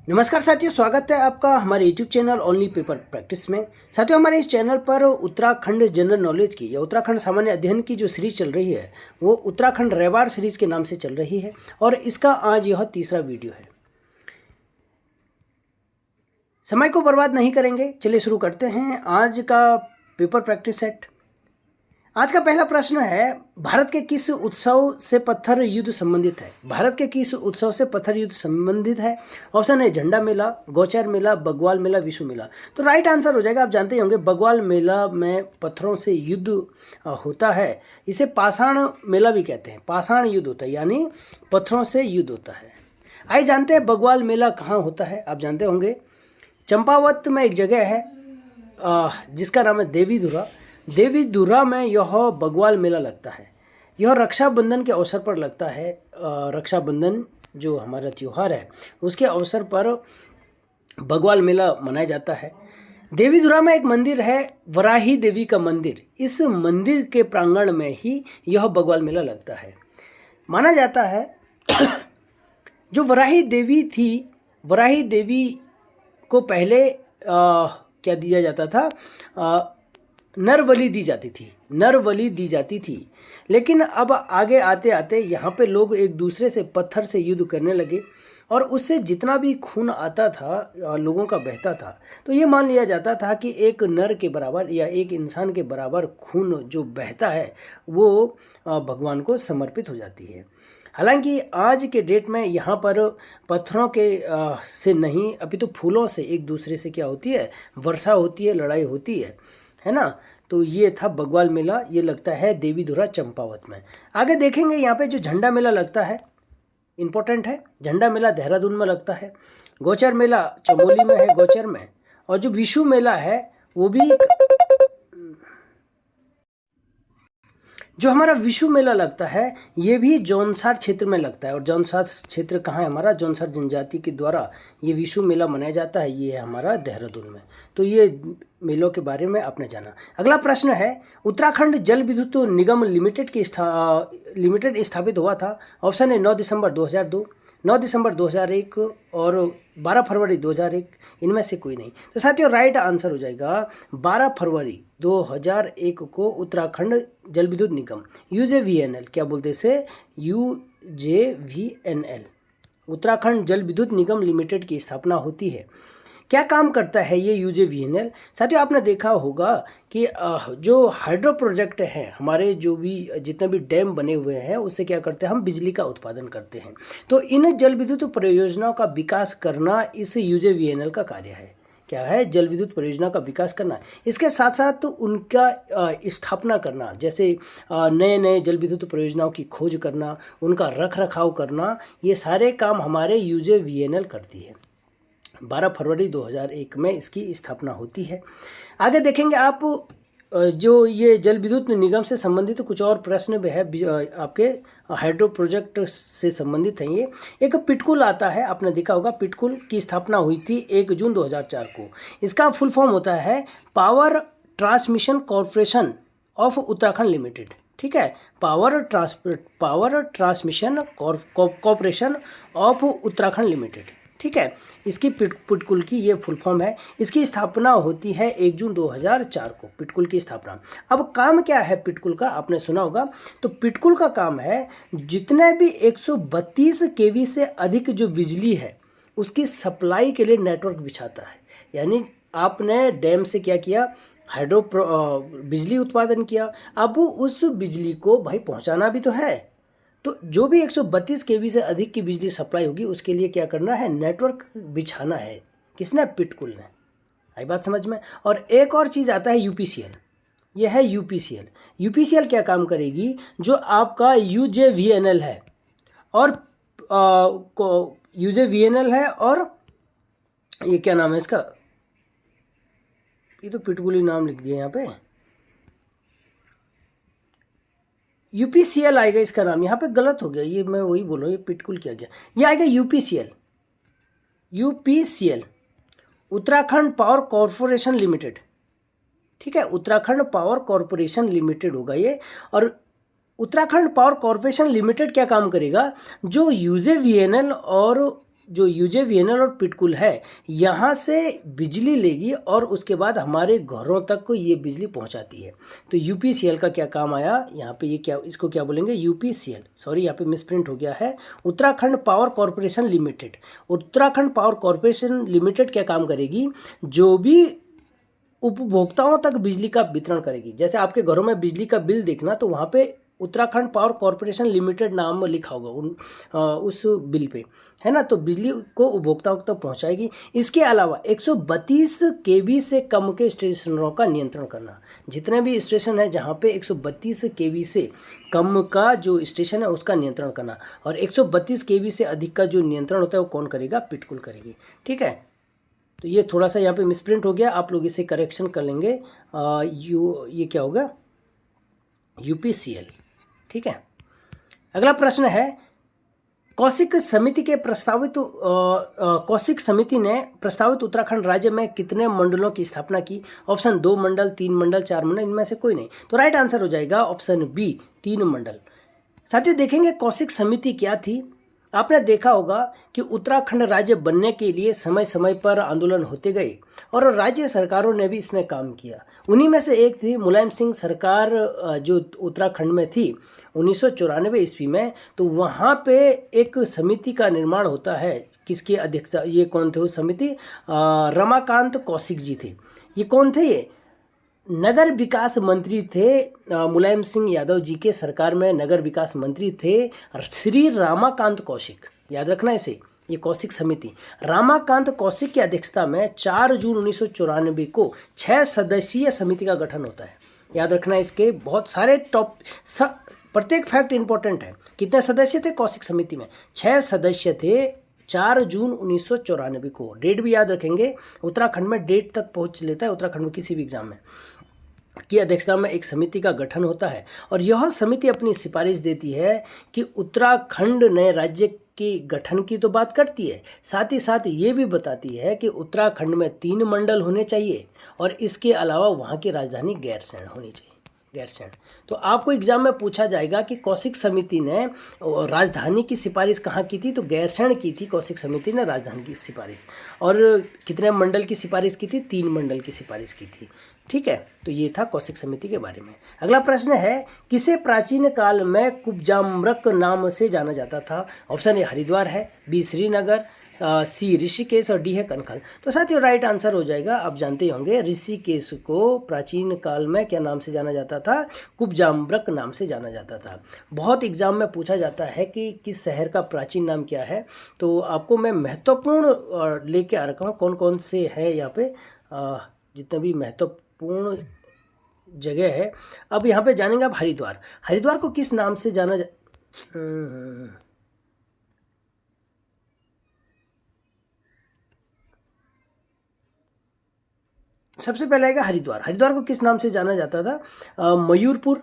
नमस्कार साथियों, स्वागत है आपका हमारे YouTube channel only paper practice में। साथियों, हमारे इस चैनल पर उत्तराखंड जनरल नॉलेज की या उत्तराखंड सामान्य अध्ययन की जो सीरीज चल रही है वो उत्तराखंड रेवाड़ सीरीज के नाम से चल रही है और इसका आज यह तीसरा वीडियो है। समय को बर्बाद नहीं करेंगे, चलिए शुरू करते हैं आज का पेपर प्रैक्टिस सेट। आज का पहला प्रश्न है, भारत के किस उत्सव से पत्थर युद्ध संबंधित है? भारत के किस उत्सव से पत्थर युद्ध संबंधित है? ऑप्शन है झंडा मेला, गौचर मेला, बग्वाल मेला, विशु मेला। तो राइट आंसर हो जाएगा, आप जानते ही होंगे, बग्वाल मेला में पत्थरों से युद्ध होता है। इसे पाषाण मेला भी कहते हैं। पाषाण युद्ध होता है यानी पत्थरों से युद्ध होता है। आइए जानते हैं बग्वाल मेला कहाँ होता है। आप जानते होंगे चंपावत में एक जगह है जिसका नाम है देवीधुरा। देवीधुरा में यह बग्वाल मेला लगता है। यह रक्षाबंधन के अवसर पर लगता है। रक्षाबंधन जो हमारा त्यौहार है उसके अवसर पर बग्वाल मेला मनाया जाता है। देवीधुरा में एक मंदिर है, वराही देवी का मंदिर। इस मंदिर के प्रांगण में ही यह बग्वाल मेला लगता है। माना जाता है जो वराही देवी थी, वराही देवी को पहले क्या दिया जाता था, नर बलि दी जाती थी, नर बलि दी जाती थी। लेकिन अब आगे आते आते यहाँ पे लोग एक दूसरे से पत्थर से युद्ध करने लगे और उससे जितना भी खून आता था, लोगों का बहता था, तो ये मान लिया जाता था कि एक नर के बराबर या एक इंसान के बराबर खून जो बहता है वो भगवान को समर्पित हो जाती है। हालांकि आज के डेट में यहाँ पर पत्थरों के से नहीं अपितु फूलों से एक दूसरे से क्या होती है, वर्षा होती है, लड़ाई होती है ना। तो ये था बग्वाल मेला, ये लगता है देवीधुरा चंपावत में। आगे देखेंगे यहाँ पे जो झंडा मेला लगता है, इम्पोर्टेंट है। झंडा मेला देहरादून में लगता है। गौचर मेला चमोली में है, गौचर में। और जो विशु मेला है वो भी, जो हमारा विशु मेला लगता है ये भी जौनसार क्षेत्र में लगता है। और जौनसार क्षेत्र कहाँ है हमारा? जौनसार जनजाति के द्वारा ये विशु मेला मनाया जाता है, ये है हमारा देहरादून में। तो ये मेलों के बारे में आपने जाना। अगला प्रश्न है, उत्तराखंड जल विद्युत निगम लिमिटेड स्थापित हुआ था। ऑप्शन है 9 दिसंबर 2002, 9 दिसंबर 2001 और 12 फरवरी 2001। इनमें से कोई नहीं। तो साथियों राइट आंसर हो जाएगा 12 फरवरी 2001 को उत्तराखंड जल विद्युत निगम UJVNL, क्या बोलते इसे, UJVNL, उत्तराखंड जल विद्युत निगम लिमिटेड की स्थापना होती है। क्या काम करता है ये UJVNL? साथियों आपने देखा होगा कि जो हाइड्रो प्रोजेक्ट हैं हमारे, जो भी जितने भी डैम बने हुए हैं उससे क्या करते हैं, हम बिजली का उत्पादन करते हैं। तो इन जल विद्युत परियोजनाओं का विकास करना इस UJVNL का कार्य है। क्या है? जल विद्युत परियोजना का विकास करना। इसके साथ साथ उनका स्थापना करना, जैसे नए नए जल विद्युत परियोजनाओं की खोज करना, उनका रख रखाव करना, ये सारे काम हमारे UJVNL करती है। 12 फरवरी 2001 में इसकी स्थापना होती है। आगे देखेंगे आप जो ये जल विद्युत निगम से संबंधित कुछ और प्रश्न भी है आपके हाइड्रो प्रोजेक्ट से संबंधित हैं। ये एक पिटकुल आता है, आपने देखा होगा। पिटकुल की स्थापना हुई थी 1 जून 2004 को। इसका फुल फॉर्म होता है power transmission corporation of Uttarakhand limited. ठीक है, power transmission corporation of Uttarakhand limited. ठीक है, इसकी पिटकुल की ये फुल फॉर्म है। इसकी स्थापना होती है 1 जून 2004 को, पिटकुल की स्थापना। अब काम क्या है पिटकुल का, आपने सुना होगा। तो पिटकुल का काम है जितने भी 132 kV से अधिक जो बिजली है उसकी सप्लाई के लिए नेटवर्क बिछाता है। यानी आपने डैम से क्या किया, बिजली उत्पादन किया। अब उस बिजली को भाई पहुंचाना भी तो है। तो जो भी 132 kV से अधिक की बिजली सप्लाई होगी उसके लिए क्या करना है, नेटवर्क बिछाना है। किसने? पिटकुल ने। आई बात समझ में? और एक और चीज़ आता है UPCL। यह है UPCL। UPCL क्या काम करेगी? जो आपका UJVNL है और UJVNL है और ये क्या नाम है इसका, ये तो पिटकुल ही नाम लिख दिया यहाँ पे। UPCL आएगा इसका नाम, यहाँ पे गलत हो गया, ये मैं वही बोल रहा हूँ, ये पिटकुल किया गया। ये आएगा UPCL, Uttarakhand power corporation limited. ठीक है, उत्तराखंड पावर कॉरपोरेशन लिमिटेड होगा ये। और उत्तराखंड पावर कॉरपोरेशन लिमिटेड क्या काम करेगा? जो UJVNL और जो यूजेवीएनएल और पिटकुल है यहाँ से बिजली लेगी और उसके बाद हमारे घरों तक को ये बिजली पहुँचाती है। तो यूपीसीएल का क्या काम आया यहाँ पे, ये क्या, इसको क्या बोलेंगे, यूपीसीएल, सॉरी यहाँ पे मिसप्रिंट हो गया है, Uttarakhand power corporation limited. Uttarakhand power corporation limited क्या काम करेगी, जो भी उपभोक्ताओं तक बिजली का वितरण करेगी। जैसे आपके घरों में बिजली का बिल देखना तो वहाँ पे उत्तराखंड पावर कॉरपोरेशन लिमिटेड नाम लिखा होगा उस बिल पे, है ना। तो बिजली को उपभोक्ताओं तक पहुंचाएगी। इसके अलावा 132 केवी से कम के स्टेशनों का नियंत्रण करना। जितने भी स्टेशन है जहां पे 132 केवी से कम का जो स्टेशन है उसका नियंत्रण करना, और 132 केवी से अधिक का जो नियंत्रण होता है वो कौन करेगा, पिटकुल करेगी। ठीक है, तो ये थोड़ा सा यहाँ पे मिसप्रिंट हो गया, आप लोग इसे करेक्शन कर लेंगे। ये क्या होगा, यूपीसीएल। ठीक है, अगला प्रश्न है, कौशिक समिति के प्रस्तावित कौशिक समिति ने प्रस्तावित उत्तराखंड राज्य में कितने मंडलों की स्थापना की। ऑप्शन 2 मंडल, 3 मंडल, 4 मंडल, इनमें से कोई नहीं। तो राइट आंसर हो जाएगा ऑप्शन बी, 3 मंडल। साथियों देखेंगे कौशिक समिति क्या थी। आपने देखा होगा कि उत्तराखंड राज्य बनने के लिए समय समय पर आंदोलन होते गए और राज्य सरकारों ने भी इसमें काम किया। उन्हीं में से एक थी मुलायम सिंह सरकार जो उत्तराखंड में थी 1994 ईस्वी में। तो वहाँ पे एक समिति का निर्माण होता है, किसकी अध्यक्षता, ये कौन थे उस समिति, रमाकांत कौशिक जी थे। ये कौन थे, ये नगर विकास मंत्री थे। मुलायम सिंह यादव जी के सरकार में नगर विकास मंत्री थे श्री रामाकांत कौशिक, याद रखना इसे। ये कौशिक समिति रामाकांत कौशिक की अध्यक्षता में 4 जून 1994 को 6 सदस्यीय समिति का गठन होता है। याद रखना, इसके बहुत सारे प्रत्येक फैक्ट इंपॉर्टेंट है। कितने सदस्य थे कौशिक समिति में, 6 सदस्य थे। 4 जून 1994 को, डेट भी याद रखेंगे, उत्तराखंड में डेट तक पहुंच लेता है उत्तराखंड में किसी भी एग्जाम में, की अध्यक्षता में एक समिति का गठन होता है। और यह समिति अपनी सिफारिश देती है कि उत्तराखंड नए राज्य के गठन की तो बात करती है, साथ ही साथ ये भी बताती है कि उत्तराखंड में 3 मंडल होने चाहिए और इसके अलावा वहाँ की राजधानी गैरसैंण होनी चाहिए, गैरसैंण। तो आपको एग्जाम में पूछा जाएगा कि कौशिक समिति ने राजधानी की सिफारिश कहाँ की थी, तो गैरसैंण की थी कौशिक समिति ने राजधानी की सिफारिश। और कितने मंडल की सिफारिश की थी, 3 मंडल की सिफारिश की थी। ठीक है, तो ये था कौशिक समिति के बारे में। अगला प्रश्न है, किसे प्राचीन काल में कुब्जाम्रक नाम से जाना जाता था। ऑप्शन ए हरिद्वार है, बी श्रीनगर, सी ऋषिकेश और डी है कनखल। तो साथियों राइट आंसर हो जाएगा, आप जानते होंगे, ऋषिकेश को प्राचीन काल में क्या नाम से जाना जाता था, कुब्जाम्रक नाम से जाना जाता था। बहुत एग्जाम में पूछा जाता है कि किस शहर का प्राचीन नाम क्या है। तो आपको मैं महत्वपूर्ण लेके आ रखा हूँ, कौन कौन से हैं यहाँ पे, जितने भी महत्वपूर्ण जगह है। अब यहाँ पे जानेंगे आप हरिद्वार। हरिद्वार को किस नाम से जाना सबसे पहले आएगा हरिद्वार। हरिद्वार को किस नाम से जाना जाता था, मयूरपुर,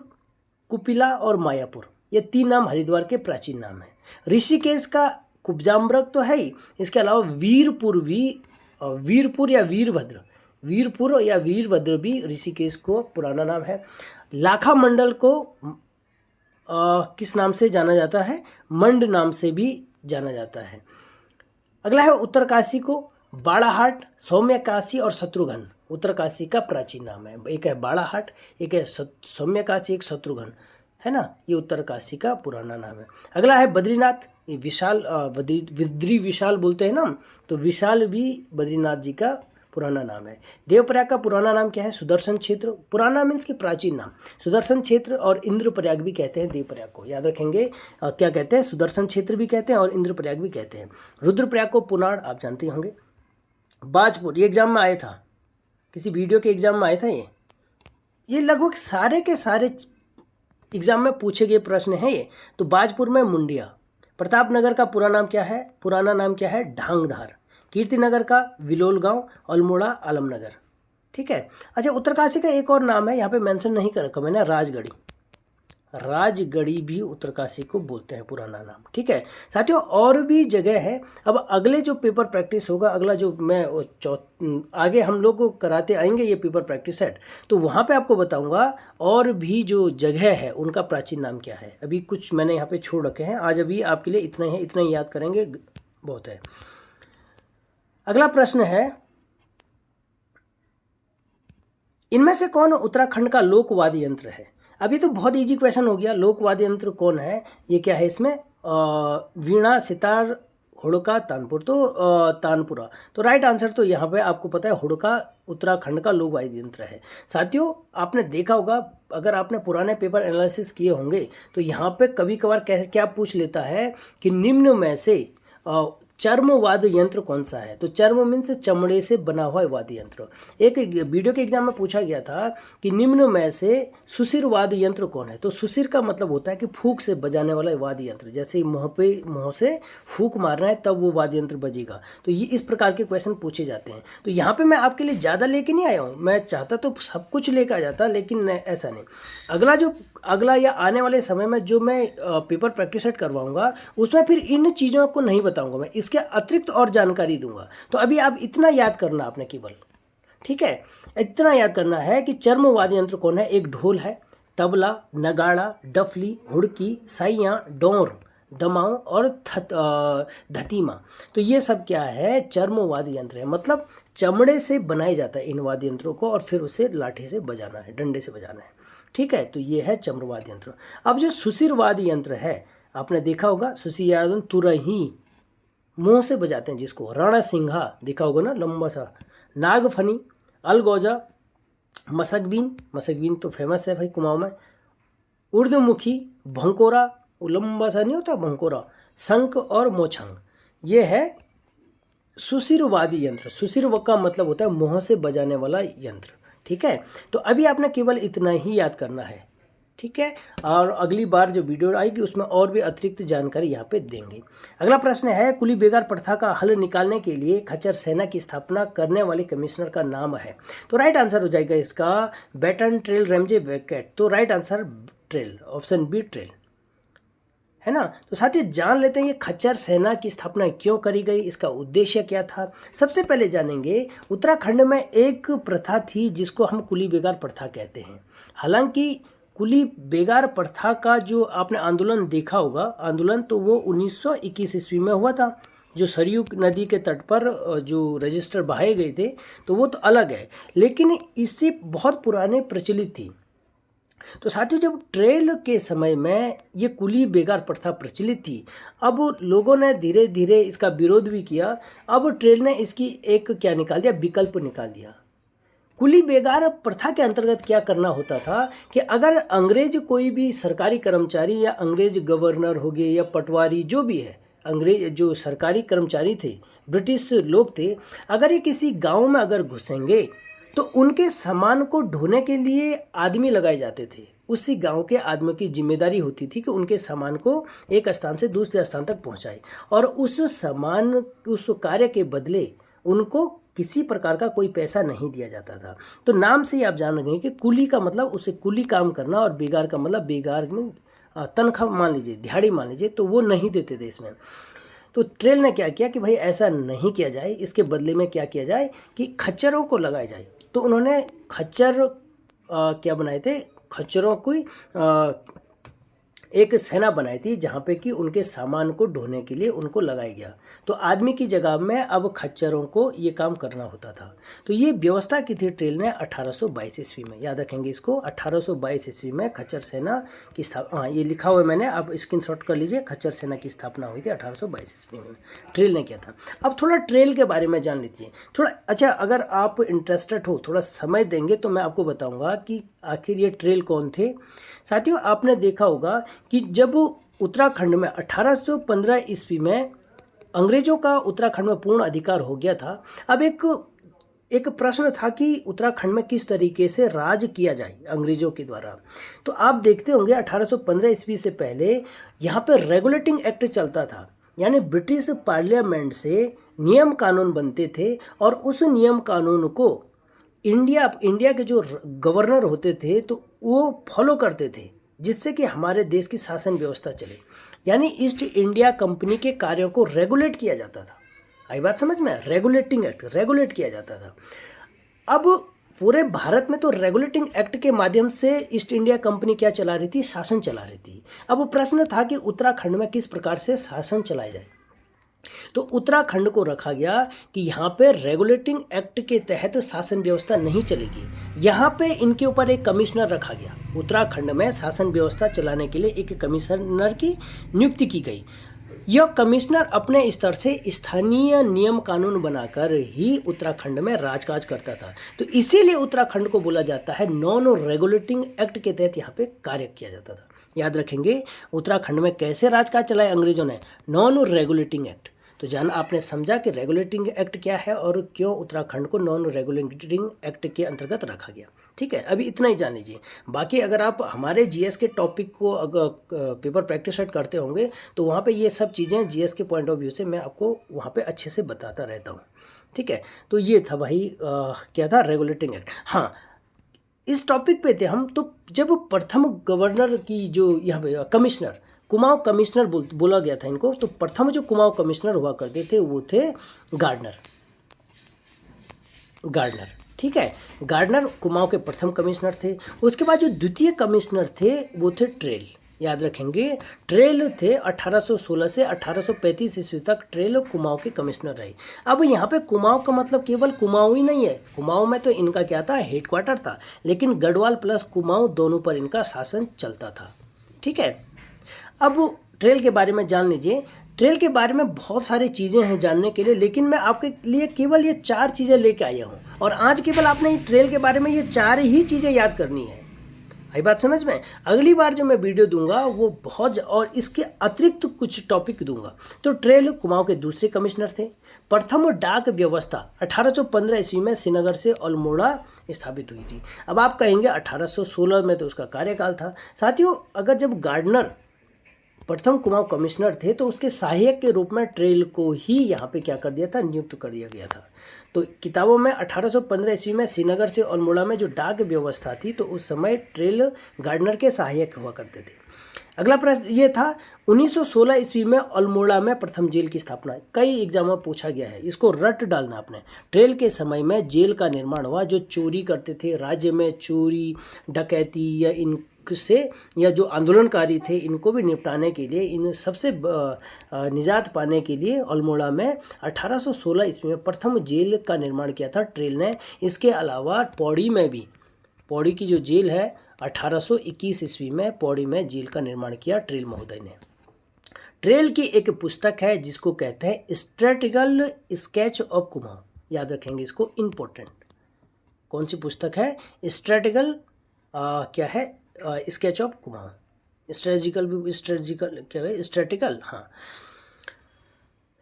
कुपिला और मायापुर, ये 3 नाम हरिद्वार के प्राचीन नाम हैं। ऋषिकेश का कुब्जाम्रक तो है ही, इसके अलावा वीरपुर भी, वीरपुर या वीरभद्र भी ऋषिकेश को पुराना नाम है। लाखा मंडल को किस नाम से जाना जाता है, मंड नाम से भी जाना जाता है। अगला है उत्तरकाशी को बाड़ाहाट, सौम्यकाशी और शत्रुघ्न। उत्तरकाशी का प्राचीन नाम है, एक है बाड़ाहाट, एक है सौम्यकाशी, एक शत्रुघ्न, है ना। ये उत्तरकाशी का पुराना नाम है। अगला है बद्रीनाथ, ये विशाल बद्री विशाल बोलते हैं ना, तो विशाल भी बद्रीनाथ जी का पुराना नाम है। देवप्रयाग का पुराना नाम क्या है, सुदर्शन क्षेत्र। पुराना मीन्स की प्राचीन नाम, सुदर्शन क्षेत्र और इंद्रप्रयाग भी कहते हैं देवप्रयाग को, याद रखेंगे। क्या कहते हैं, सुदर्शन क्षेत्र भी कहते हैं और इंद्रप्रयाग भी कहते हैं। रुद्रप्रयाग को पुनाड़, आप जानते होंगे। बाजपुर, ये एग्जाम में आया था, किसी वीडियो के एग्जाम में आया था। ये लगभग सारे के सारे एग्जाम में पूछे गए प्रश्न हैं ये। तो बाजपुर में मुंडिया। प्रतापनगर का पुराना नाम क्या है, ढांगधार। कीर्तिनगर का विलोल गांव, अल्मोड़ा, आलमनगर। ठीक है। अच्छा, उत्तरकाशी का एक और नाम है, यहाँ पे मेंशन नहीं कर रखा मैंने, राजगढ़ी। राजगढ़ी भी उत्तरकाशी को बोलते हैं, पुराना नाम। ठीक है साथियों, और भी जगह है। अब अगले जो पेपर प्रैक्टिस होगा, अगला जो मैं आगे हम लोग को कराते आएंगे ये पेपर प्रैक्टिस सेट, तो वहाँ पे आपको बताऊंगा और भी जो जगह है उनका प्राचीन नाम क्या है। अभी कुछ मैंने यहाँ पे छोड़ रखे हैं, आज अभी आपके लिए इतना ही याद करेंगे। बहुत है। अगला प्रश्न है, इनमें से कौन उत्तराखंड का लोक वाद्य यंत्र है? अभी तो बहुत इजी क्वेश्चन हो गया। लोक वाद्य यंत्र कौन है? ये क्या है इसमें? वीणा, सितार, हुड़का, तानपुर। तो तानपुरा। तो राइट आंसर तो यहाँ पे आपको पता है, हुड़का उत्तराखंड का लोक वाद्य यंत्र है। साथियों, आपने देखा होगा, अगर आपने पुराने पेपर एनालिसिस किए होंगे तो यहाँ पे कभी कभार कैसे क्या पूछ लेता है कि निम्न में से चर्म वाद्य यंत्र कौन सा है? तो चर्म मीन्स चमड़े से बना हुआ वाद्य यंत्र। एक वीडियो के एग्जाम में पूछा गया था कि निम्न में से सुशिर वाद्य यंत्र कौन है? तो सुशिर का मतलब होता है कि फूंक से बजाने वाला वाद्य यंत्र, जैसे मुंह से फूंक मारना है तब वो वाद्य यंत्र बजेगा। तो ये इस प्रकार के क्वेश्चन पूछे जाते हैं। तो यहाँ पे मैं आपके लिए ज़्यादा लेके नहीं आया हूँ, मैं चाहता तो सब कुछ लेकर आ जाता, लेकिन ऐसा नहीं। अगला या आने वाले समय में जो मैं पेपर प्रैक्टिस सेट करवाऊंगा उसमें फिर इन चीज़ों को नहीं बताऊंगा, मैं इसके अतिरिक्त और जानकारी दूंगा। तो अभी आप इतना याद करना आपने केवल, ठीक है, इतना याद करना है कि चर्म वाद्य यंत्र कौन है? एक ढोल है, तबला, नगाड़ा, डफली, हुड़की, साइयाँ, डोर, दमाऊ और धतीमा। तो ये सब क्या है? चर्म वाद्य यंत्र है। मतलब चमड़े से बनाया जाता है इन वाद्य यंत्रों को और फिर उसे लाठी से बजाना है, डंडे से बजाना है, ठीक है। तो ये है चर्म वाद्य यंत्र। अब जो सुशिर वाद्य यंत्र है, आपने देखा होगा, सुशिर तुरही, मुंह से बजाते हैं जिसको। राणा सिंघा देखा होगा ना, लंबा सा। नागफनी, अलगोजा, मसकबीन तो फेमस है भाई कुमाऊं में। उर्दमुखी, भंकोरा, वो लंबा सा नहीं होता भंकोरा, शंख और मोछंग। ये है सुशिर वाद्य यंत्र। सुशिर का मतलब होता है मुंह से बजाने वाला यंत्र, ठीक है। तो अभी आपने केवल इतना ही याद करना है, ठीक है। और अगली बार जो वीडियो आएगी उसमें और भी अतिरिक्त जानकारी यहाँ पे देंगे। अगला प्रश्न है, कुली बेगार प्रथा का हल निकालने के लिए खच्चर सेना की स्थापना करने वाले कमिश्नर का नाम है? तो राइट आंसर हो जाएगा इसका बैटन ट्रेल रेमजे बेकेट। तो right answer Trail, option B Trail, है ना। तो साथियों, जान लेते हैं ये खच्चर सेना की स्थापना क्यों करी गई, इसका उद्देश्य क्या था। सबसे पहले जानेंगे, उत्तराखंड में एक प्रथा थी जिसको हम कुली बेगार प्रथा कहते हैं। हालांकि कुली बेगार प्रथा का जो आपने आंदोलन देखा होगा, आंदोलन तो वो 1921 ईस्वी में हुआ था, जो सरयू नदी के तट पर जो रजिस्टर बहाए गए थे, तो वो तो अलग है, लेकिन इससे बहुत पुराने प्रचलित थी। तो साथियों, जब ट्रेल के समय में ये कुली बेगार प्रथा प्रचलित थी, अब लोगों ने धीरे धीरे इसका विरोध भी किया। अब ट्रेल ने इसकी एक क्या निकाल दिया, विकल्प निकाल दिया। कुली बेगार प्रथा के अंतर्गत क्या करना होता था कि अगर अंग्रेज कोई भी सरकारी कर्मचारी या अंग्रेज गवर्नर हो गए या पटवारी जो भी है, अंग्रेज जो सरकारी कर्मचारी थे, ब्रिटिश लोग थे, अगर ये किसी गांव में अगर घुसेंगे तो उनके सामान को ढोने के लिए आदमी लगाए जाते थे। उसी गांव के आदमियों की जिम्मेदारी होती थी कि उनके सामान को एक स्थान से दूसरे स्थान तक पहुंचाए, और उस सामान, उस कार्य के बदले उनको किसी प्रकार का कोई पैसा नहीं दिया जाता था। तो नाम से ही आप जान रहे हैं कि कुली का मतलब उसे कुली काम करना, और बेगार का मतलब बेगार में तनख्वाह मान लीजिए, दिहाड़ी मान लीजिए, तो वो नहीं देते थे इसमें। तो ट्रेल ने क्या किया कि भाई ऐसा नहीं किया जाए, इसके बदले में क्या किया जाए कि खच्चरों को लगाया जाए। तो उन्होंने खच्चर क्या बनाए थे, खच्चरों की एक सेना बनाई थी जहाँ पे कि उनके सामान को ढोने के लिए उनको लगाया गया। तो आदमी की जगह में अब खच्चरों को ये काम करना होता था। तो ये व्यवस्था की थी ट्रेल ने 1822 ईस्वी में, याद रखेंगे इसको, 1822 ईस्वी में खच्चर सेना की स्थापना, हाँ ये लिखा हुआ है मैंने, आप स्क्रीनशॉट कर लीजिए। खच्चर सेना की स्थापना हुई थी 1822 ईस्वी में, ट्रेल ने किया था। अब थोड़ा ट्रेल के बारे में जान लीजिए थोड़ा। अच्छा, अगर आप इंटरेस्टेड हो, थोड़ा समय देंगे तो मैं आपको बताऊँगा कि आखिर ये ट्रेल कौन थे। साथियों, आपने देखा होगा कि जब उत्तराखंड में 1815 ईस्वी में अंग्रेजों का उत्तराखंड में पूर्ण अधिकार हो गया था, अब एक प्रश्न था कि उत्तराखंड में किस तरीके से राज किया जाए अंग्रेजों के द्वारा। तो आप देखते होंगे 1815 ईस्वी से पहले यहाँ पर रेगुलेटिंग एक्ट चलता था, यानी ब्रिटिश पार्लियामेंट से नियम कानून बनते थे, और उस नियम कानून को इंडिया के जो गवर्नर होते थे तो वो फॉलो करते थे, जिससे कि हमारे देश की शासन व्यवस्था चले। यानी ईस्ट इंडिया कंपनी के कार्यों को रेगुलेट किया जाता था। आई बात समझ में? रेगुलेटिंग एक्ट, रेगुलेट किया जाता था। अब पूरे भारत में तो रेगुलेटिंग एक्ट के माध्यम से ईस्ट इंडिया कंपनी क्या चला रही थी, शासन चला रही थी। अब प्रश्न था कि उत्तराखंड में किस प्रकार से शासन चलाया जाए। तो उत्तराखंड को रखा गया कि यहाँ पे रेगुलेटिंग एक्ट के तहत शासन व्यवस्था नहीं चलेगी। यहाँ पे इनके ऊपर एक कमिश्नर रखा गया। उत्तराखंड में शासन व्यवस्था चलाने के लिए एक कमिश्नर की नियुक्ति की गई। यह कमिश्नर अपने स्तर से स्थानीय नियम कानून बनाकर ही उत्तराखंड में राजकाज करता था। तो इसीलिए उत्तराखंड को बोला जाता है नॉन रेगुलेटिंग एक्ट के तहत यहाँ पे कार्य किया जाता था। याद रखेंगे उत्तराखंड में कैसे राजकाज चलाया अंग्रेजों ने, नॉन रेगुलेटिंग एक्ट। तो जान आपने समझा कि रेगुलेटिंग एक्ट क्या है और क्यों उत्तराखंड को नॉन रेगुलेटिंग एक्ट के अंतर्गत रखा गया। ठीक है, अभी इतना ही जान लीजिए। बाकी अगर आप हमारे जीएस के टॉपिक को अगर पेपर प्रैक्टिस सेट करते होंगे तो वहाँ पे ये सब चीज़ें जीएस के पॉइंट ऑफ व्यू से मैं आपको वहाँ पे अच्छे से बताता रहता हूँ। ठीक है, तो ये था भाई क्या था, रेगुलेटिंग एक्ट। हाँ, इस टॉपिक पे थे हम तो जब प्रथम गवर्नर की जो यहाँ पे कमिश्नर, कुमाऊं कमिश्नर बोला गया था इनको। तो प्रथम जो कुमाऊं कमिश्नर हुआ करते थे वो थे गार्डनर। ठीक है, गार्डनर कुमाऊं के प्रथम कमिश्नर थे। उसके बाद जो द्वितीय कमिश्नर थे वो थे ट्रेल। याद रखेंगे, ट्रेल थे 1816 से 1835 ईस्वी तक ट्रेल कुमाऊं के कमिश्नर रहे। अब यहाँ पे कुमाऊं का मतलब केवल कुमाऊं ही नहीं है। कुमाऊं में तो इनका क्या था, हेडक्वार्टर था, लेकिन गढ़वाल प्लस कुमाऊं दोनों पर इनका शासन चलता था। ठीक है, अब ट्रेल के बारे में जान लीजिए। ट्रेल के बारे में बहुत सारी चीज़ें हैं जानने के लिए, लेकिन मैं आपके लिए केवल ये 4 चीज़ें लेके आया हूँ और आज केवल आपने ट्रेल के बारे में ये 4 ही चीज़ें याद करनी है। आई बात समझ में? अगली बार जो मैं वीडियो दूंगा वो बहुत और इसके अतिरिक्त कुछ टॉपिक दूंगा। तो ट्रेल कुमाऊं के दूसरे कमिश्नर थे। प्रथम डाक व्यवस्था 1815 ईस्वी में श्रीनगर से अल्मोड़ा स्थापित हुई थी। अब आप कहेंगे 1816 में तो उसका कार्यकाल था। साथियों, अगर जब गार्डनर प्रथम कुमाऊं कमिश्नर थे तो उसके सहायक के रूप में ट्रेल को ही यहाँ पे क्या कर दिया था, नियुक्त कर दिया गया था। तो किताबों में 1815 ईस्वी में श्रीनगर से अल्मोड़ा में जो डाक व्यवस्था थी तो उस समय ट्रेल गार्डनर के सहायक हुआ करते थे। अगला प्रश्न ये था 1916 ईस्वी में अल्मोड़ा में प्रथम जेल की स्थापना। कई एग्जाम में पूछा गया है, इसको रट डालना आपने। ट्रेल के समय में जेल का निर्माण हुआ। जो चोरी करते थे, राज्य में चोरी डकैती या इन से या जो आंदोलनकारी थे इनको भी निपटाने के लिए, इन सबसे निजात पाने के लिए अल्मोड़ा में 1816 ईस्वी में प्रथम जेल का निर्माण किया था ट्रेल ने। इसके अलावा पौड़ी में भी, पौड़ी की जो जेल है 1821 ईस्वी में पौड़ी में जेल का निर्माण किया ट्रेल महोदय ने। ट्रेल की एक पुस्तक है जिसको कहते हैं स्ट्रेटजिकल स्केच ऑफ कुमाऊं। याद रखेंगे इसको, इम्पोर्टेंट। कौन सी पुस्तक है? स्ट्रेटजिकल क्या है, स्केच ऑफ कुमाऊं। स्ट्रेटजिकल क्या है, स्ट्रेटिकल। हाँ,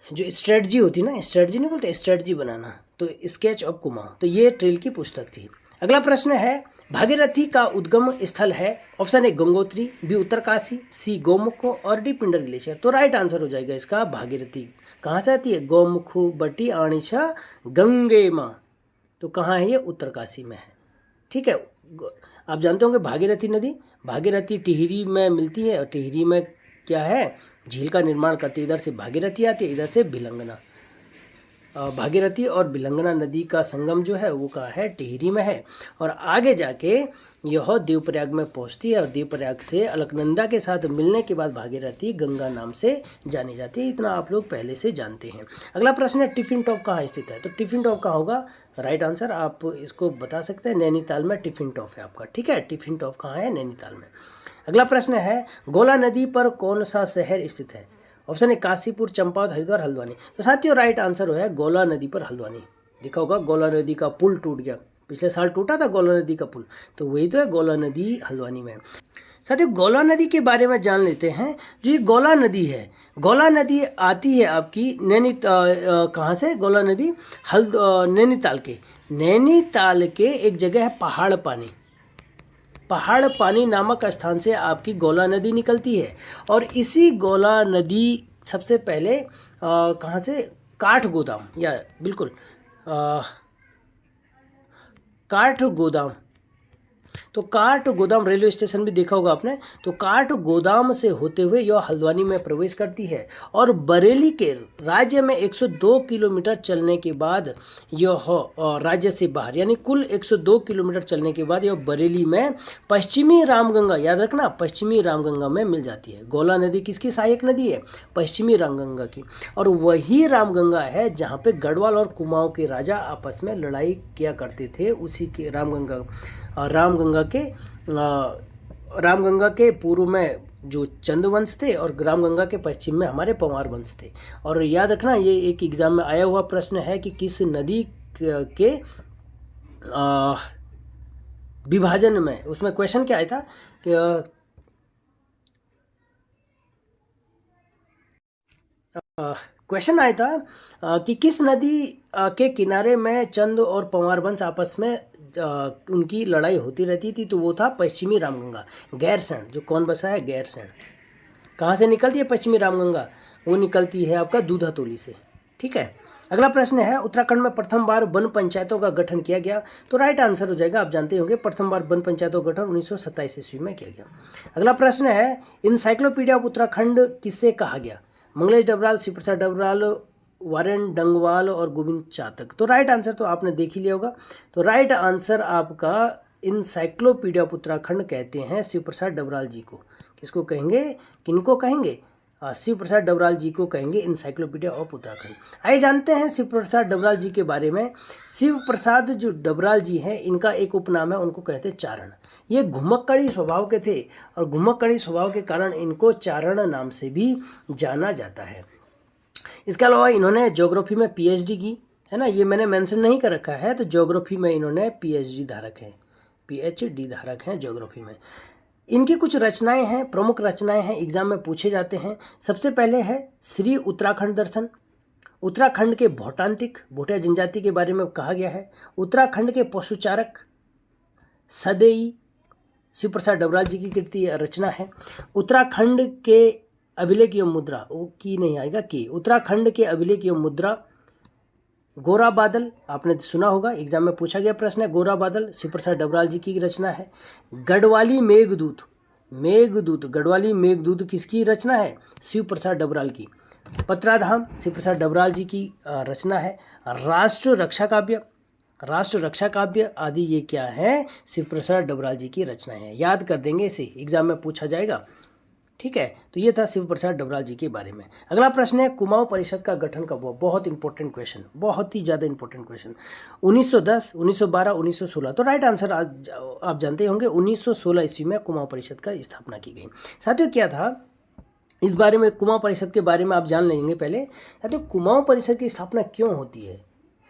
जो स्ट्रेटजी होती ना, स्ट्रेटजी नहीं बोलते, स्ट्रेटजी बनाना, तो स्केच ऑफ कुमाऊं, तो ये ट्रेल की पुस्तक थी। अगला प्रश्न है भागीरथी का उद्गम स्थल है। Option A Gangotri, B Uttarkashi, C Gaumukh और डी पिंडर ग्लेशियर। तो राइट आंसर हो जाएगा इसका भागीरथी। कहाँ से आती है? गौमुखो बटी आणिछा गंगे माँ। तो कहाँ है ये? उत्तरकाशी में है। ठीक है, आप जानते होंगे भागीरथी नदी, भागीरथी टिहरी में मिलती है और टिहरी में क्या है, झील का निर्माण करती है। इधर से भागीरथी आती है, इधर से भिलंगना। भागीरथी और भिलंगना नदी का संगम जो है वो कहाँ है? टिहरी में है। और आगे जाके यह देवप्रयाग में पहुंचती है और देवप्रयाग से अलकनंदा के साथ मिलने के बाद भागीरथी गंगा नाम से जानी जाती है। इतना आप लोग पहले से जानते हैं। अगला प्रश्न है टिफिन टॉप कहाँ स्थित है? तो टिफिन टॉप कहाँ होगा? राइट आंसर आप इसको बता सकते हैं, नैनीताल में टिफिन टॉप है आपका। ठीक है, टिफिन टॉप कहाँ है? नैनीताल में। अगला प्रश्न है गोला नदी पर कौन सा शहर स्थित है? ऑप्शन है काशीपुर, चंपावत, हरिद्वार, हल्द्वानी। तो साथियों राइट आंसर हो है गोला नदी पर हल्द्वानी। देखा होगा गोला नदी का पुल टूट गया, पिछले साल टूटा था गोला नदी का पुल, तो वही तो है, गोला नदी हल्द्वानी में। साथियों गोला नदी के बारे में जान लेते हैं। जो ये गोला नदी है, गोला नदी आती है आपकी कहाँ से? गोला नदी नैनीताल के एक जगह है पहाड़ पानी। पहाड़ पानी नामक स्थान से आपकी गोला नदी निकलती है। और इसी गोला नदी सबसे पहले कहाँ से? काठगोदाम, या बिल्कुल काठगोदाम। तो काठ गोदाम रेलवे स्टेशन भी देखा होगा आपने। तो काठ गोदाम से होते हुए यह हल्द्वानी में प्रवेश करती है और बरेली के राज्य में 102 किलोमीटर चलने के बाद यह राज्य से बाहर, यानी कुल 102 किलोमीटर चलने के बाद यह बरेली में पश्चिमी रामगंगा, याद रखना, पश्चिमी रामगंगा में मिल जाती है। गोला नदी किसकी सहायक नदी है? पश्चिमी रामगंगा की। और वही रामगंगा है जहाँ पे गढ़वाल और कुमाऊं के राजा आपस में लड़ाई किया करते थे। उसी के रामगंगा के पूर्व में जो चंद वंश थे और रामगंगा के पश्चिम में हमारे पंवार वंश थे। और याद रखना, ये एक एग्जाम में आया हुआ प्रश्न है कि किस नदी के विभाजन में, उसमें क्वेश्चन क्या आया था कि क्वेश्चन आया था कि किस नदी के किनारे में चंद और पंवार वंश आपस में उनकी लड़ाई होती रहती थी। तो वो था पश्चिमी रामगंगा, गैरसैंण। जो कौन बसा है? गैरसैंण। कहाँ से निकलती है पश्चिमी रामगंगा? वो निकलती है आपका दूधातोली से। ठीक है। अगला प्रश्न है, उत्तराखंड में प्रथम बार वन पंचायतों का गठन किया गया। तो राइट आंसर हो जाएगा, आप जानते होंगे, प्रथम बार वन पंचायतों का गठन 1927 ईस्वी में किया गया। अगला प्रश्न है, इंसाइक्लोपीडिया ऑफ उत्तराखंड किससे कहा गया? मंगलेश डबराल, शिव प्रसाद डबराल, वारेन डंगवाल और गोविंद चातक। तो राइट आंसर तो आपने देख ही लिया होगा। तो राइट आंसर आपका इंसाइक्लोपीडिया ऑफ उत्तराखंड कहते हैं शिव प्रसाद डबराल जी को। किसको कहेंगे? किनको कहेंगे? शिव प्रसाद डबराल जी को कहेंगे इंसाइक्लोपीडिया ऑफ उत्तराखंड। आइए जानते हैं शिव प्रसाद डबराल जी के बारे में। शिव प्रसाद जो डबराल जी हैं, इनका एक उपनाम है, उनको कहते हैं चारण। ये घुमक्कड़ी स्वभाव के थे और घुमक्कड़ी स्वभाव के कारण इनको चारण नाम से भी जाना जाता है। इसके अलावा इन्होंने ज्योग्राफी में पीएचडी की है ना, ये मैंने मेंशन नहीं कर रखा है। तो ज्योग्राफी में इन्होंने पीएचडी धारक हैं ज्योग्राफी में। इनकी कुछ रचनाएं हैं, प्रमुख रचनाएं हैं, एग्जाम में पूछे जाते हैं। सबसे पहले है श्री उत्तराखंड दर्शन। उत्तराखंड के भोटांतिक, भोटिया जनजाति के बारे में कहा गया है। उत्तराखंड के पशुचारक, सदेई, शिव प्रसाद डबराल जी की कृति रचना है। उत्तराखंड के अभिलेख एवं मुद्रा, वो की नहीं आएगा की, उत्तराखंड के अभिलेख एवं मुद्रा, गोरा बादल, आपने सुना होगा, एग्जाम में पूछा गया प्रश्न है। गोरा बादल शिव प्रसाद डबराल जी की रचना है। गढ़वाली मेघदूत, गढ़वाली मेघदूत किसकी रचना है? शिव प्रसाद डबराल की। पत्राधाम शिव प्रसाद डबराल जी की रचना है। राष्ट्र रक्षा काव्य आदि ये क्या है? शिव प्रसाद डबराल जी की रचनाएं हैं। याद कर देंगे, इसे एग्जाम में पूछा जाएगा। ठीक है। तो ये था शिव प्रसाद डबराल जी के बारे में। अगला प्रश्न है, कुमाऊं परिषद का गठन कब हुआ? बहुत इंपॉर्टेंट क्वेश्चन, बहुत ही ज़्यादा इंपॉर्टेंट क्वेश्चन। 1910, 1912, 1916। तो राइट आंसर आप जानते होंगे, 1916 ईस्वी में कुमाऊं परिषद का स्थापना की गई। साथियों, क्या था इस बारे में, कुमाऊं परिषद के बारे में आप जान लेंगे। पहले साथियों, कुमाऊं परिषद की स्थापना क्यों होती है?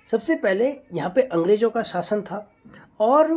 सबसे पहले यहाँ पे अंग्रेजों का शासन था और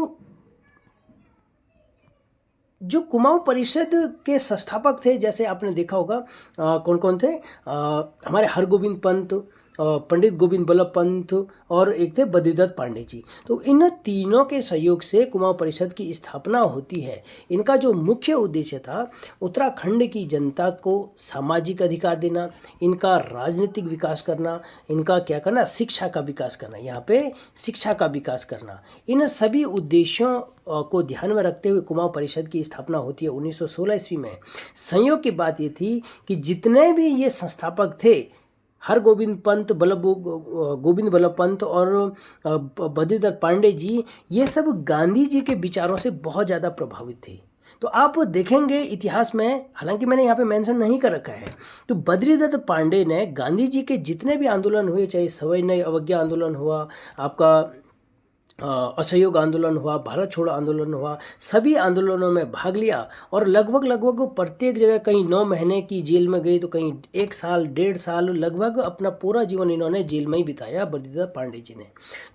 जो कुमाऊं परिषद के संस्थापक थे, जैसे आपने देखा होगा कौन कौन थे, हमारे हरगोविंद पंत, पंडित गोविंद बल्लभ पंत और एक थे बद्रीदत्त पांडे जी। तो इन तीनों के सहयोग से कुमाऊं परिषद की स्थापना होती है। इनका जो मुख्य उद्देश्य था, उत्तराखंड की जनता को सामाजिक अधिकार देना, इनका राजनीतिक विकास करना, इनका क्या करना, शिक्षा का विकास करना, यहाँ पे शिक्षा का विकास करना। इन सभी उद्देश्यों को ध्यान में रखते हुए कुमाऊं परिषद की स्थापना होती है 1916 ईस्वी में। संयोग की बात ये थी कि जितने भी ये संस्थापक थे, हरगोविंद पंत, गोविंद बल्लभ पंत और बद्रीदत्त पांडे जी, ये सब गांधी जी के विचारों से बहुत ज़्यादा प्रभावित थे। तो आप देखेंगे इतिहास में, हालांकि मैंने यहाँ पे मेंशन नहीं कर रखा है, तो बद्रीदत्त पांडे ने गांधी जी के जितने भी आंदोलन हुए, चाहे सविनय अवज्ञा आंदोलन हुआ, आपका असहयोग आंदोलन हुआ, भारत छोड़ो आंदोलन हुआ, सभी आंदोलनों में भाग लिया और लगभग प्रत्येक जगह कहीं 9 महीने की जेल में गई, तो कहीं 1 साल 1.5 साल, लगभग अपना पूरा जीवन इन्होंने जेल में ही बिताया बद्रीदत्त पांडे जी ने।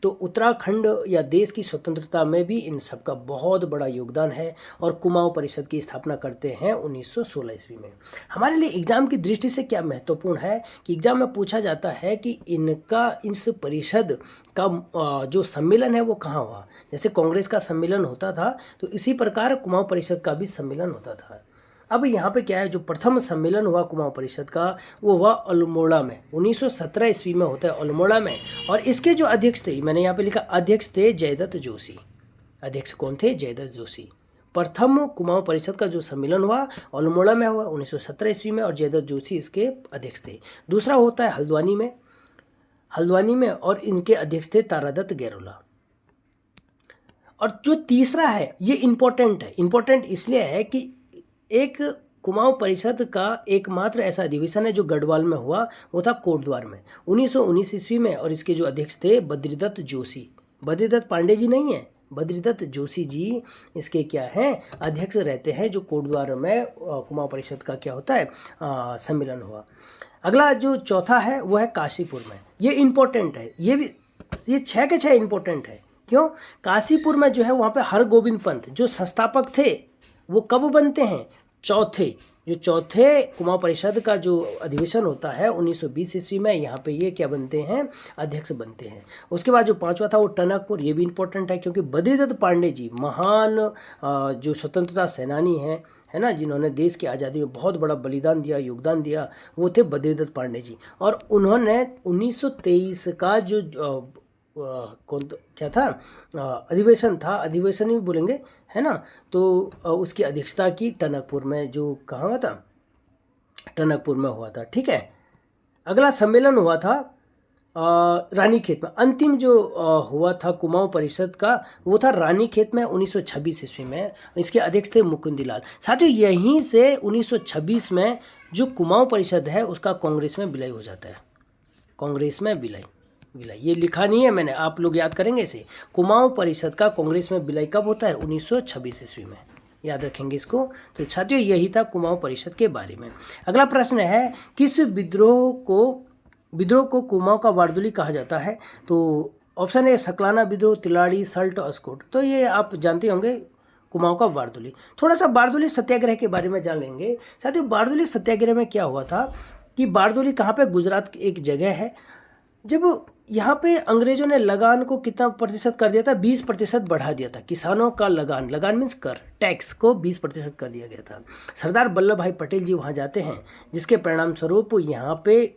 तो उत्तराखंड या देश की स्वतंत्रता में भी इन सबका बहुत बड़ा योगदान है और कुमाऊं परिषद की स्थापना करते हैं 1916 ईस्वी में। हमारे लिए एग्जाम की दृष्टि से क्या महत्वपूर्ण है कि एग्जाम में पूछा जाता है कि इनका, इस परिषद का जो सम्मेलन है वो कहाँ हुआ। जैसे कांग्रेस का सम्मेलन होता था, तो इसी प्रकार कुमाऊं परिषद का भी सम्मेलन होता था। अब यहाँ पे क्या है, जो प्रथम सम्मेलन हुआ कुमाऊं परिषद का, वो हुआ अल्मोड़ा में, 1917 ईस्वी में होता है अल्मोड़ा में। और इसके जो अध्यक्ष थे, मैंने यहाँ पे लिखा अध्यक्ष थे जयदत्त जोशी। अध्यक्ष कौन थे? जयदत्त जोशी। प्रथम कुमाऊं परिषद का जो सम्मेलन हुआ अल्मोड़ा में हुआ 1917 ईस्वी में, और जयदत्त जोशी इसके अध्यक्ष थे। दूसरा होता है हल्द्वानी में और इनके अध्यक्ष थे तारादत्त गैरोला। और जो तीसरा है ये इम्पोर्टेंट है, इम्पोर्टेंट इसलिए है कि एक कुमाऊं परिषद का एकमात्र ऐसा अधिवेशन है जो गढ़वाल में हुआ, वो था कोटद्वार में 1919 ईस्वी में, और इसके जो अध्यक्ष थे बद्रीदत्त जोशी, बद्रीदत्त पांडे जी नहीं है, बद्रीदत्त जोशी जी इसके क्या हैं, अध्यक्ष रहते हैं, जो कोटद्वार में कुमाऊं परिषद का क्या होता है सम्मेलन हुआ। अगला जो चौथा है वो है काशीपुर में, ये इम्पोर्टेंट है, ये 6 के 6 इम्पोर्टेंट है। क्यों? काशीपुर में जो है वहाँ पे हरगोविंद पंत जो संस्थापक थे वो कब बनते हैं, चौथे कुमाऊं परिषद का जो अधिवेशन होता है 1920 ईस्वी में, यहाँ पे ये क्या बनते हैं, अध्यक्ष बनते हैं। उसके बाद जो पांचवा था वो टनकपुर, ये भी इम्पोर्टेंट है क्योंकि बद्रीदत्त पांडे जी महान जो स्वतंत्रता सेनानी हैं, है ना, जिन्होंने देश की आज़ादी में बहुत बड़ा बलिदान दिया, योगदान दिया, वो थे बद्रीदत्त पांडे जी। और उन्होंने 1923 का जो क्या था अधिवेशन था, अधिवेशन ही बोलेंगे, है ना, तो उसकी अध्यक्षता की टनकपुर में, जो कहाँ हुआ था, टनकपुर में हुआ था। ठीक है, अगला सम्मेलन हुआ था रानीखेत में। अंतिम जो हुआ था कुमाऊं परिषद का वो था रानीखेत में 1926 ईस्वी में, इसके अध्यक्ष थे मुकुंदीलाल। साथियों यहीं से 1926 में जो कुमाऊं परिषद है उसका कांग्रेस में विलय हो जाता है, कांग्रेस में विलय, ये लिखा नहीं है मैंने, आप लोग याद करेंगे इसे। कुमाऊं परिषद का कांग्रेस में विलय कब होता है, 1926 ईस्वी में, याद रखेंगे इसको। तो साथियों यही था कुमाऊं परिषद के बारे में। अगला प्रश्न है किस विद्रोह को कुमाऊं का बारदोली कहा जाता है, तो ऑप्शन ए सकलाना विद्रोह, तिलाड़ी, सल्ट, अस्कोट। तो ये आप जानते होंगे कुमाऊं का बारदोली। थोड़ा सा बारदोली सत्याग्रह के बारे में जान लेंगे। साथियों बारदोली सत्याग्रह में क्या हुआ था कि बारदोली कहाँ पे, गुजरात की एक जगह है। जब यहाँ पे अंग्रेजों ने लगान को कितना प्रतिशत कर दिया था, 20% बढ़ा दिया था। किसानों का लगान मीन्स कर, टैक्स को 20% कर दिया गया था। सरदार वल्लभ भाई पटेल जी वहाँ जाते हैं, जिसके परिणाम स्वरूप यहाँ पे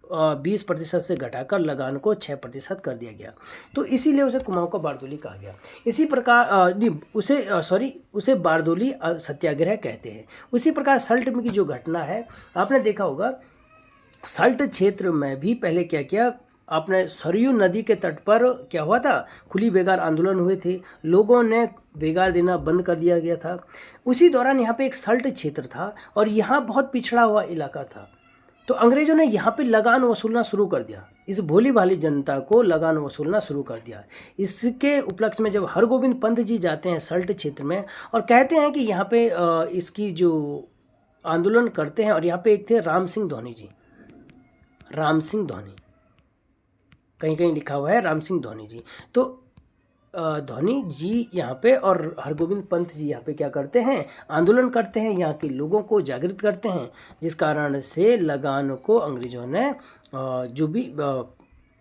20% से घटाकर लगान को 6% कर दिया गया। तो इसीलिए उसे कुमाऊं का बारदोली कहा गया। इसी प्रकार उसे बारदोली सत्याग्रह कहते हैं। उसी प्रकार सल्ट में की जो घटना है, आपने देखा होगा सल्ट क्षेत्र में भी पहले क्या किया आपने, सरयू नदी के तट पर क्या हुआ था, खुली बेगार आंदोलन हुए थे, लोगों ने बेगार देना बंद कर दिया गया था। उसी दौरान यहाँ पे एक सल्ट क्षेत्र था और यहाँ बहुत पिछड़ा हुआ इलाका था, तो अंग्रेजों ने यहाँ पे लगान वसूलना शुरू कर दिया, इस भोली भाली जनता को लगान वसूलना शुरू कर दिया। इसके उपलक्ष्य में जब हरगोविंद पंत जी जाते हैं सल्ट क्षेत्र में और कहते हैं कि यहाँ पे इसकी जो आंदोलन करते हैं, और यहाँ पे एक थे राम सिंह धोनी जी, राम सिंह धोनी, कहीं कहीं लिखा हुआ है राम सिंह धोनी जी। तो धोनी जी यहाँ पे और हरगोविंद पंत जी यहाँ पे क्या करते हैं, आंदोलन करते हैं, यहाँ के लोगों को जागृत करते हैं, जिस कारण से लगान को अंग्रेजों ने जो भी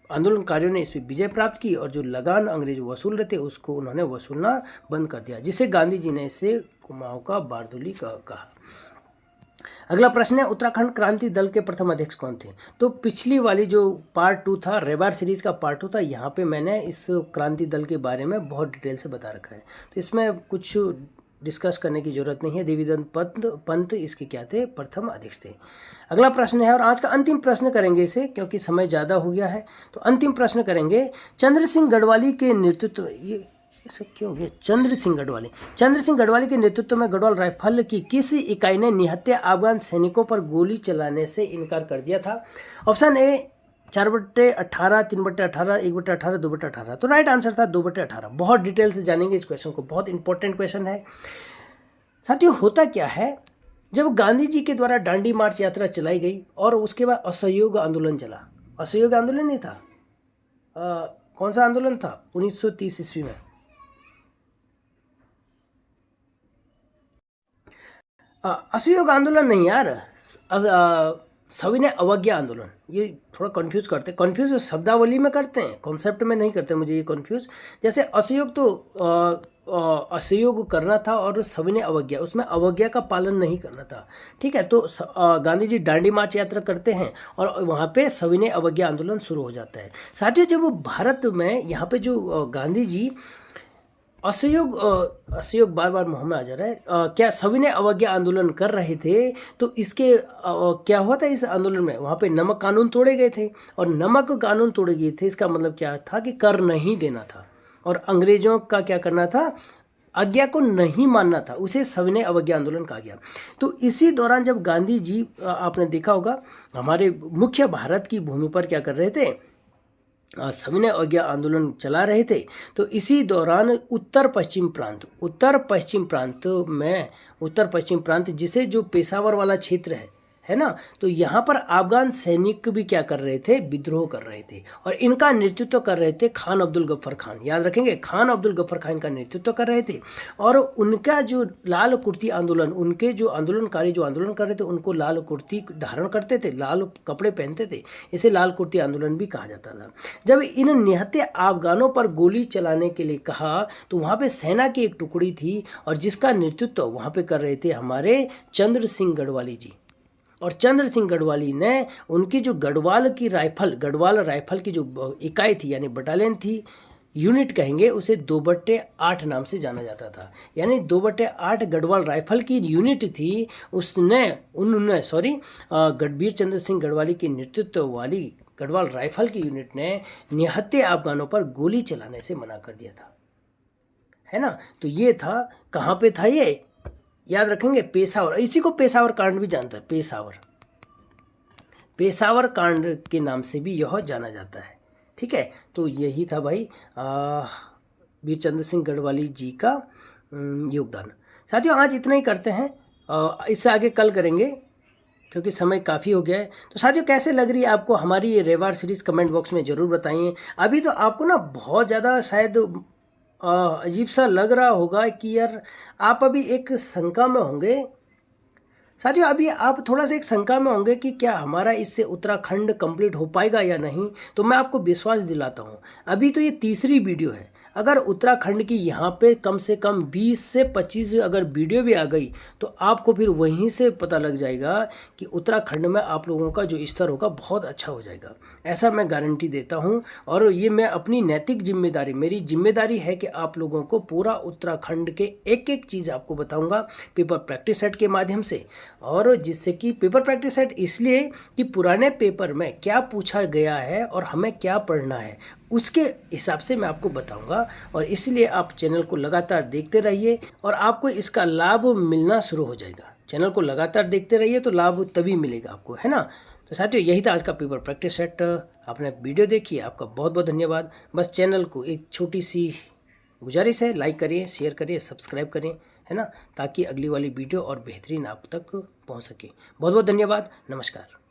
आंदोलनकारियों ने इस पर विजय प्राप्त की, और जो लगान अंग्रेज वसूल रहे थे उसको उन्होंने वसूलना बंद कर दिया, जिसे गांधी जी ने इसे कुमाऊं का बारदोली कहा। अगला प्रश्न है उत्तराखंड क्रांति दल के प्रथम अध्यक्ष कौन थे। तो पिछली वाली जो पार्ट 2 था, रेबार सीरीज का पार्ट 2 था, यहाँ पे मैंने इस क्रांति दल के बारे में बहुत डिटेल से बता रखा है, तो इसमें कुछ डिस्कस करने की जरूरत नहीं है। देवीदत्त पंत इसके क्या थे, प्रथम अध्यक्ष थे। अगला प्रश्न है, और आज का अंतिम प्रश्न करेंगे इसे, क्योंकि समय ज़्यादा हो गया है, तो अंतिम प्रश्न करेंगे। चंद्र सिंह गढ़वाली के नेतृत्व, ये ऐसा क्यों हो गया, चंद्र सिंह गढ़वाली के नेतृत्व में गढ़वाल राइफल की किस इकाई ने निहत्थे अफगान सैनिकों पर गोली चलाने से इनकार कर दिया था। Option A 4/18, 3/18, 1/18, 2/18। तो राइट आंसर था 2/18। बहुत डिटेल से जानेंगे इस क्वेश्चन को, बहुत इंपॉर्टेंट क्वेश्चन है। साथियों होता क्या है, जब गांधी जी के द्वारा दांडी मार्च यात्रा चलाई गई और उसके बाद असहयोग आंदोलन चला, असहयोग आंदोलन नहीं था, कौन सा आंदोलन था, 1930 ईस्वी में, असहयोग आंदोलन नहीं यार, सविनय अवज्ञा आंदोलन। ये थोड़ा कंफ्यूज करते हैं, कंफ्यूज शब्दावली में करते हैं, कॉन्सेप्ट में नहीं करते, मुझे ये कंफ्यूज। जैसे असहयोग तो असहयोग करना था, और सविनय अवज्ञा, उसमें अवज्ञा का पालन नहीं करना था। ठीक है, तो गांधी जी दांडी मार्च यात्रा करते हैं और वहाँ पे सविनय अवज्ञा आंदोलन शुरू हो जाता है। साथियों जब भारत में यहाँ पे जो गांधी जी असहयोग बार बार मुँह में आ जा रहा है। क्या सविनय अवज्ञा आंदोलन कर रहे थे तो इसके क्या हुआ था इस आंदोलन में? वहाँ पे नमक कानून तोड़े गए थे, और नमक कानून तोड़े गए थे इसका मतलब क्या था कि कर नहीं देना था और अंग्रेजों का क्या करना था, आज्ञा को नहीं मानना था, उसे सविनय अवज्ञा आंदोलन कहा गया। तो इसी दौरान जब गांधी जी, आपने देखा होगा, हमारे मुख्य भारत की भूमि पर क्या कर रहे थे, सविनय अवज्ञा आंदोलन चला रहे थे, तो इसी दौरान उत्तर पश्चिम प्रांत जिसे जो पेशावर वाला क्षेत्र है ना, तो यहाँ पर अफगान सैनिक भी क्या कर रहे थे, विद्रोह कर रहे थे, और इनका नेतृत्व कर रहे थे खान अब्दुल गफ्फर खान। याद रखेंगे, खान अब्दुल गफ्फर खान का नेतृत्व कर रहे थे। और उनका जो लाल कुर्ती आंदोलन, उनके जो आंदोलनकारी जो आंदोलन कर रहे थे उनको लाल कुर्ती धारण करते थे, लाल कपड़े पहनते थे, इसे लाल कुर्ती आंदोलन भी कहा जाता था। जब इन निहत्थे अफगानों पर गोली चलाने के लिए कहा तो वहाँ पे सेना की एक टुकड़ी थी और जिसका नेतृत्व वहाँ पे कर रहे थे हमारे चंद्र सिंह गढ़वाली जी। और चंद्र सिंह गढ़वाली ने उनकी जो गढ़वाल राइफल की जो इकाई थी, यानी बटालियन थी, यूनिट कहेंगे उसे 2/8 नाम से जाना जाता था, यानी 2/8 गढ़वाल राइफल की यूनिट थी। गढ़बीर चंद्र सिंह गढ़वाली के नेतृत्व वाली गढ़वाल राइफल की यूनिट ने निहत्थे अफगानों पर गोली चलाने से मना कर दिया था, है ना। तो ये था, कहाँ पे था ये, याद रखेंगे, पेशावर। इसी को पेशावर कांड भी जानता है, पेशावर कांड के नाम से भी यह जाना जाता है। ठीक है, तो यही था भाई वीर चंद्र सिंह गढ़वाली जी का योगदान। साथियों, आज इतना ही करते हैं, इससे आगे कल करेंगे क्योंकि समय काफ़ी हो गया है। तो साथियों, कैसे लग रही है आपको हमारी ये रेवार सीरीज़, कमेंट बॉक्स में ज़रूर बताइए। अभी तो आपको ना बहुत ज़्यादा शायद अजीब सा लग रहा होगा कि यार आप अभी एक शंका में होंगे। साथियों, अभी आप थोड़ा सा एक शंका में होंगे कि क्या हमारा इससे उत्तराखंड कंप्लीट हो पाएगा या नहीं। तो मैं आपको विश्वास दिलाता हूँ, अभी तो ये तीसरी वीडियो है। अगर उत्तराखंड की यहाँ पे कम से कम 20 से 25 अगर वीडियो भी आ गई तो आपको फिर वहीं से पता लग जाएगा कि उत्तराखंड में आप लोगों का जो स्तर होगा बहुत अच्छा हो जाएगा, ऐसा मैं गारंटी देता हूँ। और ये मैं अपनी नैतिक जिम्मेदारी, मेरी जिम्मेदारी है कि आप लोगों को पूरा उत्तराखंड के एक एक चीज़ आपको बताऊँगा पेपर प्रैक्टिस सेट के माध्यम से। और जिससे कि पेपर प्रैक्टिस सेट इसलिए कि पुराने पेपर में क्या पूछा गया है और हमें क्या पढ़ना है उसके हिसाब से मैं आपको बताऊंगा। और इसलिए आप चैनल को लगातार देखते रहिए और आपको इसका लाभ मिलना शुरू हो जाएगा। चैनल को लगातार देखते रहिए तो लाभ तभी मिलेगा आपको, है ना। तो साथियों, यही था आज का पेपर प्रैक्टिस सेट। आपने वीडियो देखी, आपका बहुत बहुत धन्यवाद। बस चैनल को एक छोटी सी गुजारिश है, लाइक करिए, शेयर करिए, सब्सक्राइब करिए, है ना, ताकि अगली वाली वीडियो और बेहतरीन आप तक पहुंच सके। बहुत बहुत धन्यवाद, नमस्कार।